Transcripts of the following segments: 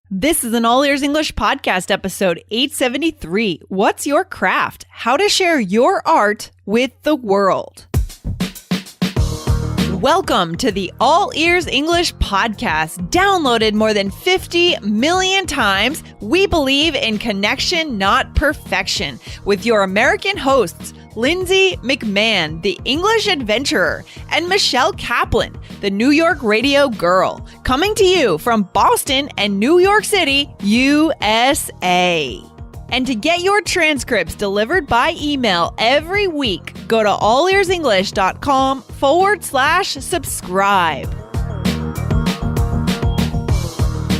This is an All Ears English podcast episode 873. What's your craft? How to share your art with the world. Welcome to the All Ears English podcast. Downloaded more than 50 million times, we believe in connection, not perfection. With your American hosts, Lindsay McMahon, the English adventurer, and Michelle Kaplan, the New York radio girl, coming to you from Boston and New York City, USA. And to get your transcripts delivered by email every week, go to allearsenglish.com/subscribe.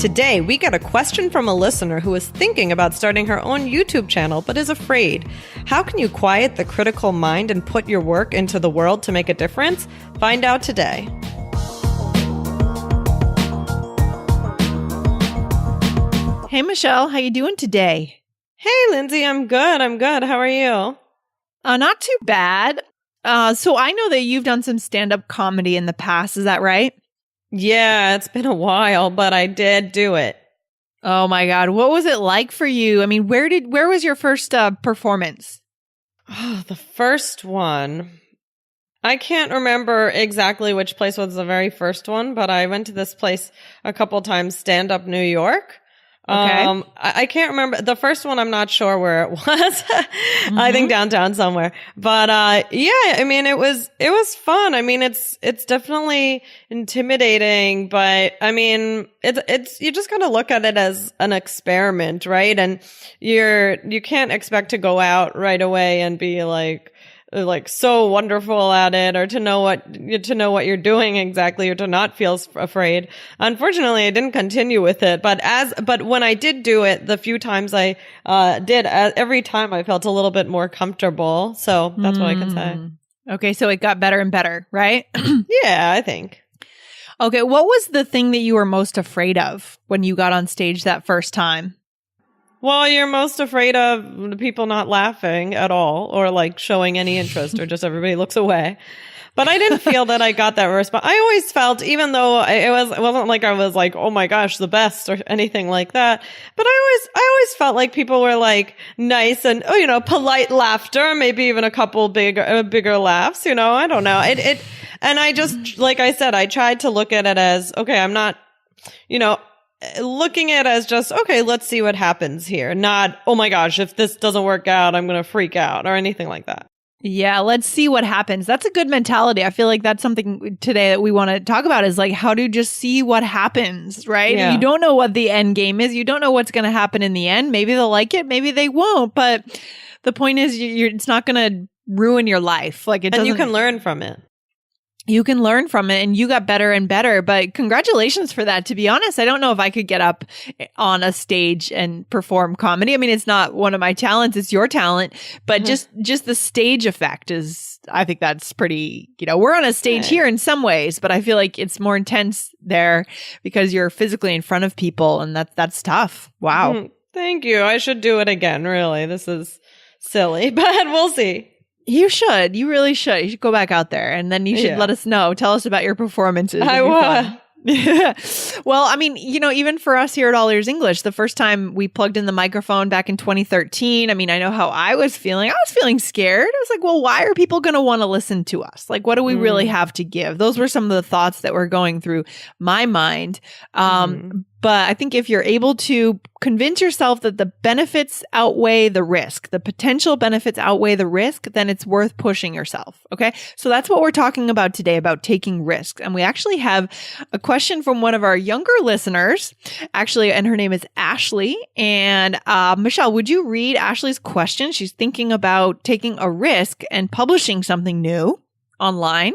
Today, we got a question from a listener who is thinking about starting her own YouTube channel but is afraid. How can you quiet the critical mind and put your work into the world to make a difference? Find out today. Hey, Michelle, how you doing today? Hey, Lindsay, I'm good. How are you? Not too bad. So I know that you've done some stand-up comedy in the past. Is that right? Yeah, it's been a while, but I did do it. Oh my God. What was it like for you? I mean, where was your first performance? Oh, the first one. I can't remember exactly which place was the very first one, but I went to this place a couple times, Stand Up New York. Okay. I can't remember the first one. I'm not sure where it was. I think downtown somewhere. But yeah, I mean, it was fun. I mean, it's definitely intimidating, but I mean, it's you just gotta look at it as an experiment, right? And you can't expect to go out right away and be like so wonderful at it, or to know what you're doing exactly, or to not feel afraid. Unfortunately, I didn't continue with it, but when I did do it, the few times I did, every time I felt a little bit more comfortable. So that's what I can say. Okay, so it got better and better, right? Yeah, I think. Okay, what was the thing that you were most afraid of when you got on stage that first time? Well, you're most afraid of the people not laughing at all, or like showing any interest, or just everybody looks away. But I didn't feel that I got that response. I always felt, even though it wasn't like I was like, oh my gosh, the best or anything like that. But I always felt like people were like nice and, polite laughter, maybe even a couple bigger laughs, I don't know. And I just, like I said, I tried to look at it as, okay, I'm not, looking at it as just, okay, let's see what happens here. Not, oh my gosh, if this doesn't work out, I'm going to freak out or anything like that. Yeah, let's see what happens. That's a good mentality. I feel like that's something today that we want to talk about, is like how to just see what happens, right? Yeah. You don't know what the end game is. You don't know what's going to happen in the end. Maybe they'll like it, maybe they won't. But the point is, it's not going to ruin your life. And you can learn from it. You can learn from it, and you got better and better. But congratulations for that. To be honest, I don't know if I could get up on a stage and perform comedy. I mean, it's not one of my talents. It's your talent. But just the stage effect is, I think that's pretty, we're on a stage here in some ways, but I feel like it's more intense there because you're physically in front of people, and that's tough. Wow. Thank you. I should do it again, really. This is silly, but we'll see. You should. You really should. You should go back out there, and then you should let us know. Tell us about your performances. I will. Well, I mean, even for us here at All Ears English, the first time we plugged in the microphone back in 2013, I mean, I know how I was feeling. I was feeling scared. I was like, well, why are people going to want to listen to us? Like, what do we really have to give? Those were some of the thoughts that were going through my mind. But I think if you're able to convince yourself that the benefits outweigh the risk, the potential benefits outweigh the risk, then it's worth pushing yourself. Okay. So that's what we're talking about today, about taking risks. And we actually have a question from one of our younger listeners, actually, and her name is Ashley. And Michelle, would you read Ashley's question? She's thinking about taking a risk and publishing something new online.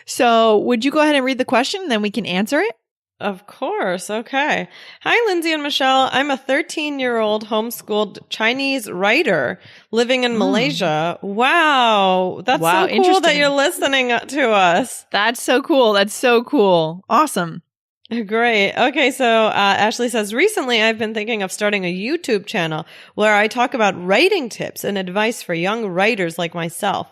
So would you go ahead and read the question, and then we can answer it? Of course. Okay. Hi, Lindsay and Michelle. I'm a 13-year-old homeschooled Chinese writer living in Malaysia. Wow. That's so cool that you're listening to us. That's so cool. That's so cool. Awesome. Great. Okay. So Ashley says, recently I've been thinking of starting a YouTube channel where I talk about writing tips and advice for young writers like myself.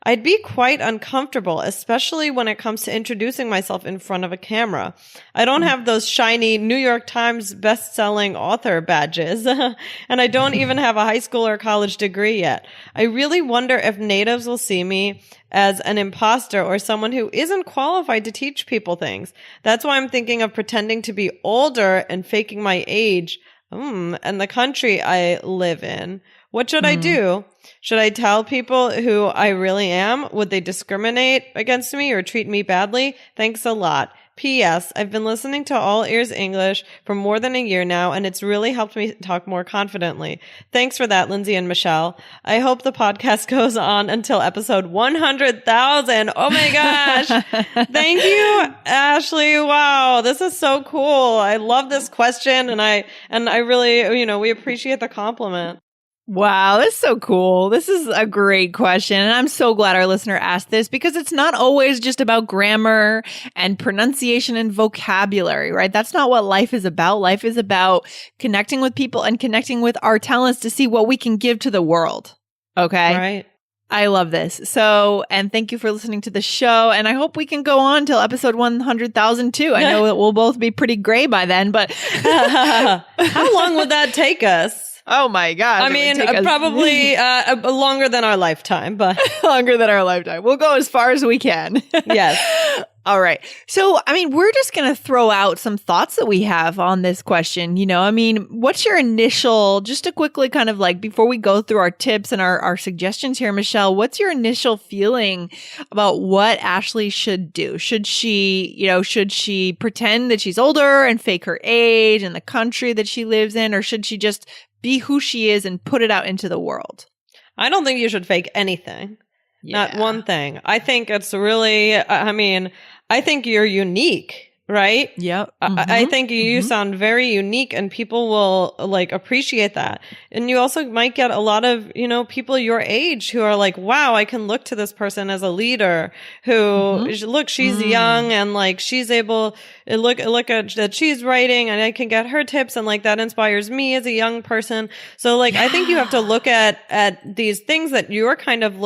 I'd be quite uncomfortable, especially when it comes to introducing myself in front of a camera. I don't have those shiny New York Times best-selling author badges, and I don't even have a high school or college degree yet. I really wonder if natives will see me as an imposter or someone who isn't qualified to teach people things. That's why I'm thinking of pretending to be older and faking my age and the country I live in. What should I do? Should I tell people who I really am? Would they discriminate against me or treat me badly? Thanks a lot. P.S. I've been listening to All Ears English for more than a year now, and it's really helped me talk more confidently. Thanks for that, Lindsay and Michelle. I hope the podcast goes on until episode 100,000. Oh my gosh. Thank you, Ashley. Wow. This is so cool. I love this question, and I really, we appreciate the compliment. Wow, that's so cool. This is a great question. And I'm so glad our listener asked this because it's not always just about grammar and pronunciation and vocabulary, right? That's not what life is about. Life is about connecting with people and connecting with our talents to see what we can give to the world. Okay. Right. I love this. So, and thank you for listening to the show. And I hope we can go on till episode 100,000 too. I know that we'll both be pretty gray by then, but how long would that take us? Oh my gosh. I mean, probably longer than our lifetime, but longer than our lifetime. We'll go as far as we can. Yes. All right. So, I mean, we're just going to throw out some thoughts that we have on this question. What's your initial, just to quickly kind of like, before we go through our tips and our suggestions here, Michelle, what's your initial feeling about what Ashley should do? Should she pretend that she's older and fake her age and the country that she lives in, or should she just be who she is and put it out into the world? I don't think you should fake anything. Yeah. Not one thing. I think it's really, I think you're unique, right? Yep. I think you sound very unique and people will appreciate that. And you also might get a lot of, people your age who are like, wow, I can look to this person as a leader who look, she's young and she's able look at that she's writing and I can get her tips and that inspires me as a young person. So I think you have to look at these things that you're kind of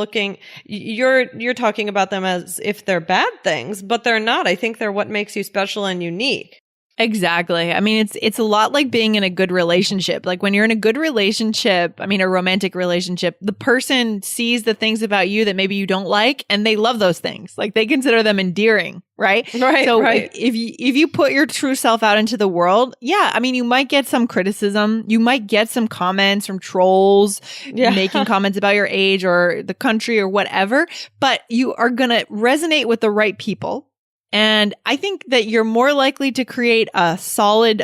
you're talking about them as if they're bad things, but they're not. I think they're what makes you special and unique. Exactly. I mean, it's a lot like being in a good relationship. Like when you're in a good relationship, a romantic relationship, the person sees the things about you that maybe you don't like and they love those things. Like they consider them endearing, right? Right. So right. If you put your true self out into the world, you might get some criticism. You might get some comments from trolls making comments about your age or the country or whatever, but you are going to resonate with the right people. And I think that you're more likely to create a solid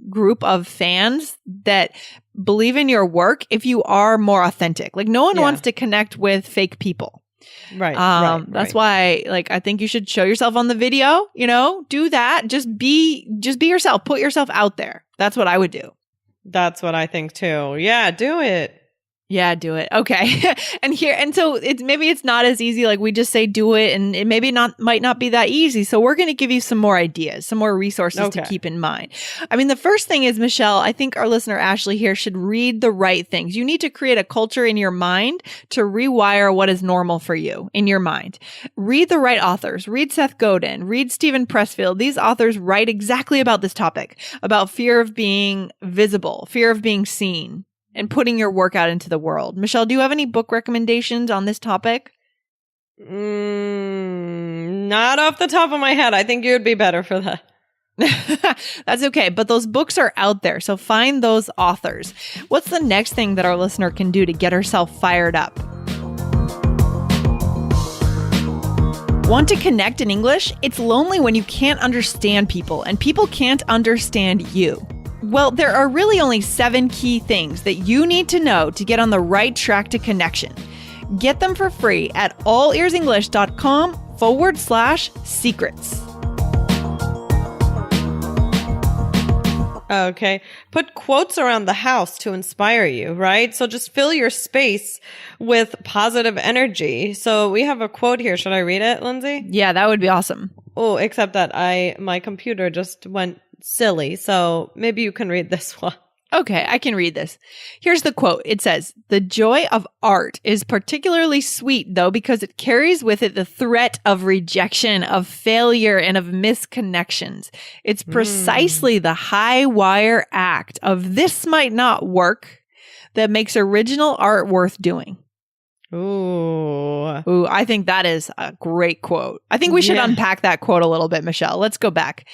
group of fans that believe in your work if you are more authentic. Like no one wants to connect with fake people. Right. That's why I think you should show yourself on the video, do that. Just be yourself. Put yourself out there. That's what I would do. That's what I think too. Yeah, do it. Yeah, do it. Okay. And so it's not as easy. Like we just say do it and it might not be that easy. So we're going to give you some more ideas, some more resources to keep in mind. The first thing is, Michelle, I think our listener Ashley here should read the right things. You need to create a culture in your mind to rewire what is normal for you in your mind. Read the right authors. Read Seth Godin. Read Stephen Pressfield. These authors write exactly about this topic, about fear of being visible, fear of being seen, and putting your work out into the world. Michelle, do you have any book recommendations on this topic? Not off the top of my head. I think you would be better for that. That's okay. But those books are out there. So find those authors. What's the next thing that our listener can do to get herself fired up? Want to connect in English? It's lonely when you can't understand people and people can't understand you. Well, there are really only 7 key things that you need to know to get on the right track to connection. Get them for free at allearsenglish.com/secrets. Okay. Put quotes around the house to inspire you, right? So just fill your space with positive energy. So we have a quote here. Should I read it, Lindsay? Yeah, that would be awesome. Oh, except that my computer just went silly. So maybe you can read this one. Okay, I can read this. Here's the quote. It says, "The joy of art is particularly sweet, though, because it carries with it the threat of rejection, of failure, and of misconnections. It's precisely the high wire act of this might not work that makes original art worth doing." Ooh, I think that is a great quote. I think we should unpack that quote a little bit, Michelle. Let's go back.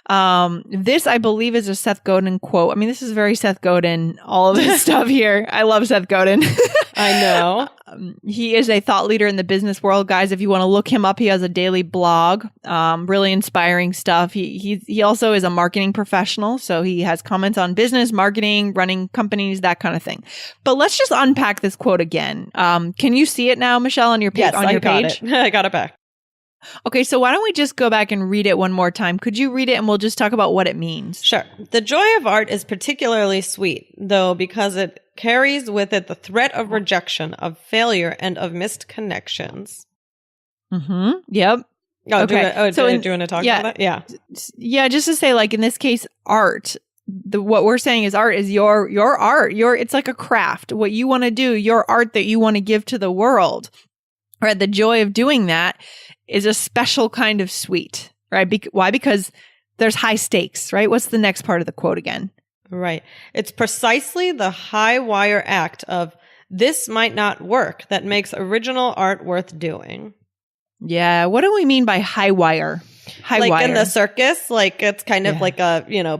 This, I believe, is a Seth Godin quote. I mean, this is very Seth Godin, all of his stuff here. I love Seth Godin. I know. He is a thought leader in the business world, guys. If you want to look him up, he has a daily blog, really inspiring stuff. He also is a marketing professional. So he has comments on business, marketing, running companies, that kind of thing. But let's just unpack this quote again. Can you see it now, Michelle, on your page? Yes, I got it. I got it back. Okay, so why don't we just go back and read it one more time? Could you read it and we'll just talk about what it means? Sure. "The joy of art is particularly sweet, though, because it carries with it the threat of rejection, of failure, and of missed connections." Mm-hmm. Yep. Oh, okay. Do you want to talk about that? Yeah. Yeah, just to say, like, in this case, art. What we're saying is art is your art. It's like a craft. What you want to do, your art that you want to give to the world. Right? The joy of doing that is a special kind of sweet, right? Why? Because there's high stakes, right? What's the next part of the quote again? Right. "It's precisely the high wire act of this might not work that makes original art worth doing." Yeah. What do we mean by high wire? Like in the circus, like it's kind of like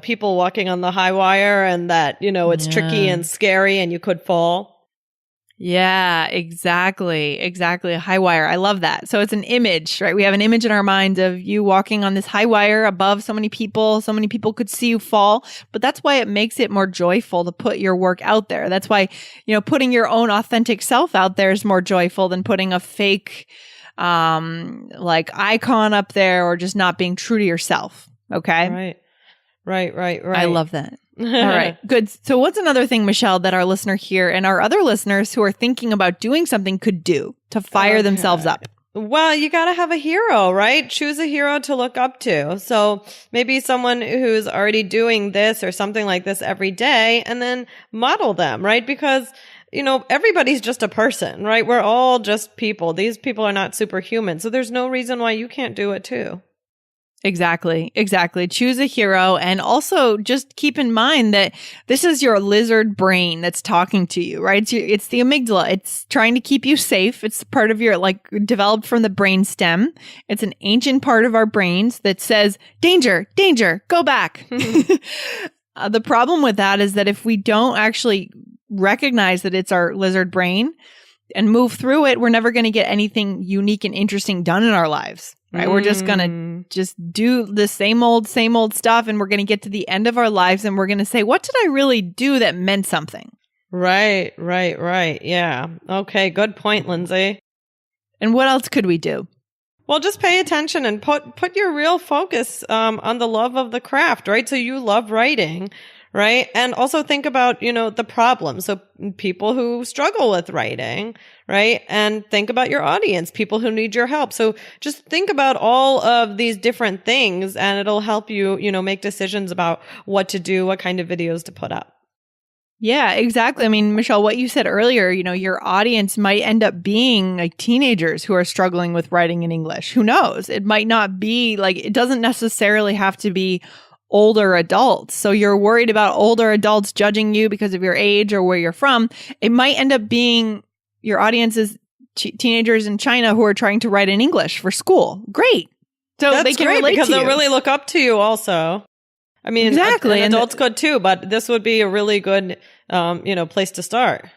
people walking on the high wire, and that, it's tricky and scary and you could fall. Yeah, exactly. A high wire. I love that. So it's an image, right? We have an image in our minds of you walking on this high wire above so many people. So many people could see you fall. But that's why it makes it more joyful to put your work out there. That's why, putting your own authentic self out there is more joyful than putting a fake icon up there, or just not being true to yourself. Okay. Right. I love that. All right, good. So what's another thing, Michelle, that our listener here and our other listeners who are thinking about doing something could do to fire themselves up? Well, you got to have a hero, right? Choose a hero to look up to. So maybe someone who's already doing this or something like this every day, and then model them, right? Because everybody's just a person, right? We're all just people. These people are not superhuman. So there's no reason why you can't do it too. Exactly. Choose a hero. And also just keep in mind that this is your lizard brain that's talking to you, right? It's the amygdala. It's trying to keep you safe. It's part of your, developed from the brain stem. It's an ancient part of our brains that says, danger, go back. The problem with that is that if we don't actually recognize that it's our lizard brain and move through it, we're never going to get anything unique and interesting done in our lives. Right. We're just going to do the same old stuff. And we're going to get to the end of our lives and we're going to say, what did I really do that meant something? Right. Yeah. Okay. Good point, Lindsay. And what else could we do? Well, just pay attention and put your real focus on the love of the craft, right? So you love writing, right? And also think about, the problem. So people who struggle with writing, right? And think about your audience, people who need your help. So just think about all of these different things and it'll help you, make decisions about what to do, what kind of videos to put up. Yeah, exactly. I mean, Michelle, what you said earlier, your audience might end up being like teenagers who are struggling with writing in English. Who knows? It might not be it doesn't necessarily have to be older adults. So you're worried about older adults judging you because of your age or where you're from. It might end up being your audience is teenagers in China who are trying to write in English for school. Great. So that's they can great relate because to they'll you. really look up to you also. I mean, exactly. And adults could too, but this would be a really good, place to start.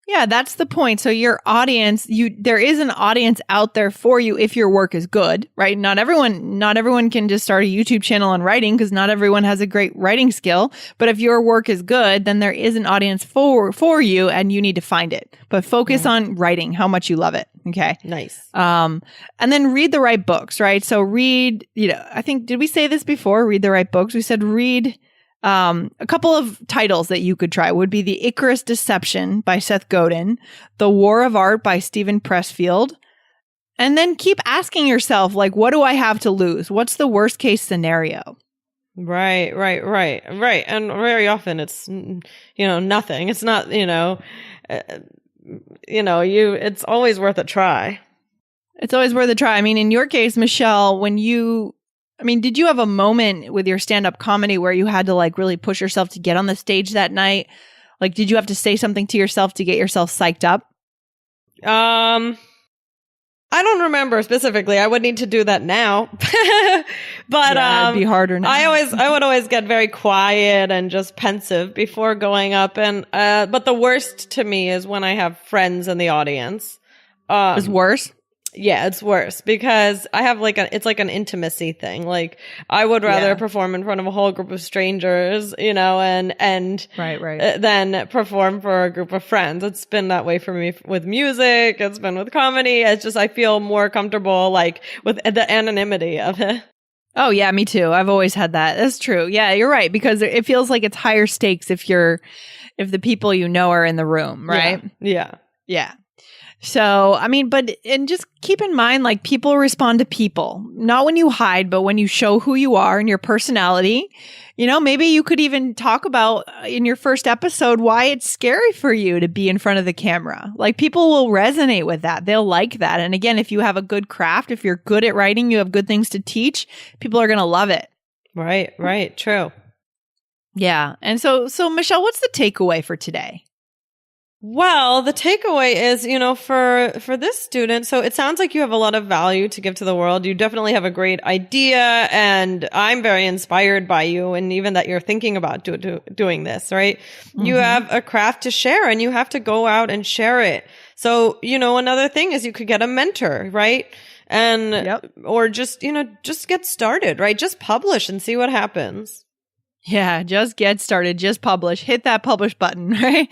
Yeah, that's the point. So your audience, there is an audience out there for you if your work is good, right? Not everyone can just start a YouTube channel on writing because not everyone has a great writing skill. But if your work is good, then there is an audience for you and you need to find it. But focus on writing, how much you love it. Okay. Nice. And then read the right books, right? So read, I think, did we say this before? Read the right books. We said read. A couple of titles that you could try would be The Icarus Deception by Seth Godin, The War of Art by Steven Pressfield, and then keep asking yourself, what do I have to lose? What's the worst case scenario? Right. And very often it's, nothing. It's not, it's always worth a try. It's always worth a try. I mean, in your case, Michelle, did you have a moment with your stand-up comedy where you had to like really push yourself to get on the stage that night? Like, did you have to say something to yourself to get yourself psyched up? I don't remember specifically. I would need to do that now. But it'd be harder now. I would always get very quiet and just pensive before going up. And but the worst to me is when I have friends in the audience. It's worse? Yeah, it's worse because I have it's like an intimacy thing. Like I would rather perform in front of a whole group of strangers, and right. than perform for a group of friends. It's been that way for me with music. It's been with comedy. It's just, I feel more comfortable like with the anonymity of it. Oh yeah, me too. I've always had that. That's true. Yeah, you're right, because it feels like it's higher stakes if the people you know are in the room, right? Yeah. So, and just keep in mind, like, people respond to people, not when you hide, but when you show who you are and your personality. Maybe you could even talk about in your first episode why it's scary for you to be in front of the camera. Like, people will resonate with that. They'll like that. And again, if you have a good craft, if you're good at writing, you have good things to teach, people are going to love it. Right. True. Yeah. And so Michelle, what's the takeaway for today? Well, the takeaway is, for this student, so it sounds like you have a lot of value to give to the world. You definitely have a great idea, and I'm very inspired by you, and even that you're thinking about doing this, right? Mm-hmm. You have a craft to share, and you have to go out and share it. So, another thing is you could get a mentor, right? And, or just get started, right? Just publish and see what happens. Yeah, just get started, just publish, hit that publish button, right?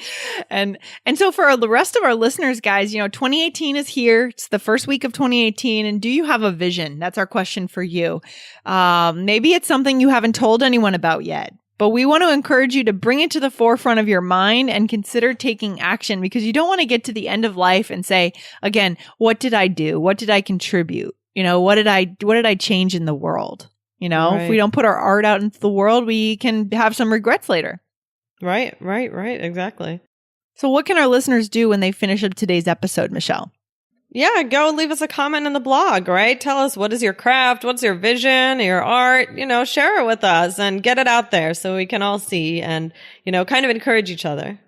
And so for the rest of our listeners, guys, 2018 is here. It's the first week of 2018. And do you have a vision? That's our question for you. Maybe it's something you haven't told anyone about yet, but we want to encourage you to bring it to the forefront of your mind and consider taking action, because you don't want to get to the end of life and say, again, what did I do? What did I contribute? What did I change in the world? If we don't put our art out into the world, we can have some regrets later. Right. Exactly. So what can our listeners do when they finish up today's episode, Michelle? Yeah, go leave us a comment in the blog, right? Tell us, what is your craft? What's your vision, your art? Share it with us and get it out there so we can all see and, kind of encourage each other.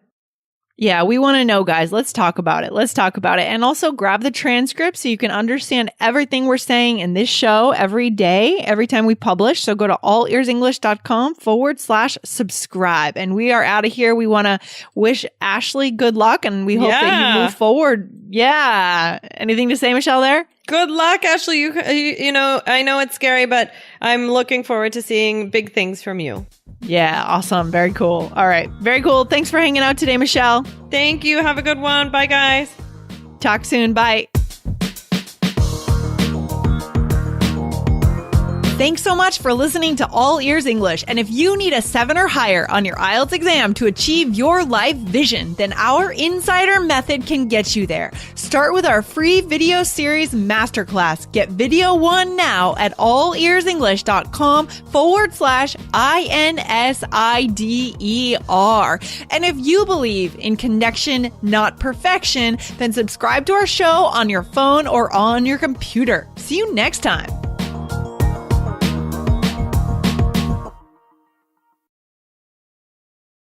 Yeah, we want to know, guys. Let's talk about it. And also grab the transcript so you can understand everything we're saying in this show every day, every time we publish. So go to allearsenglish.com/subscribe. And we are out of here. We want to wish Ashley good luck, and we hope that you move forward. Yeah. Anything to say, Michelle, there? Good luck, Ashley. You I know it's scary, but I'm looking forward to seeing big things from you. Yeah, awesome. Very cool. All right. Very cool. Thanks for hanging out today, Michelle. Thank you. Have a good one. Bye, guys. Talk soon. Bye. Thanks so much for listening to All Ears English. And if you need a 7 or higher on your IELTS exam to achieve your life vision, then our Insider Method can get you there. Start with our free video series masterclass. Get video 1 now at allearsenglish.com/INSIDER. And if you believe in connection, not perfection, then subscribe to our show on your phone or on your computer. See you next time.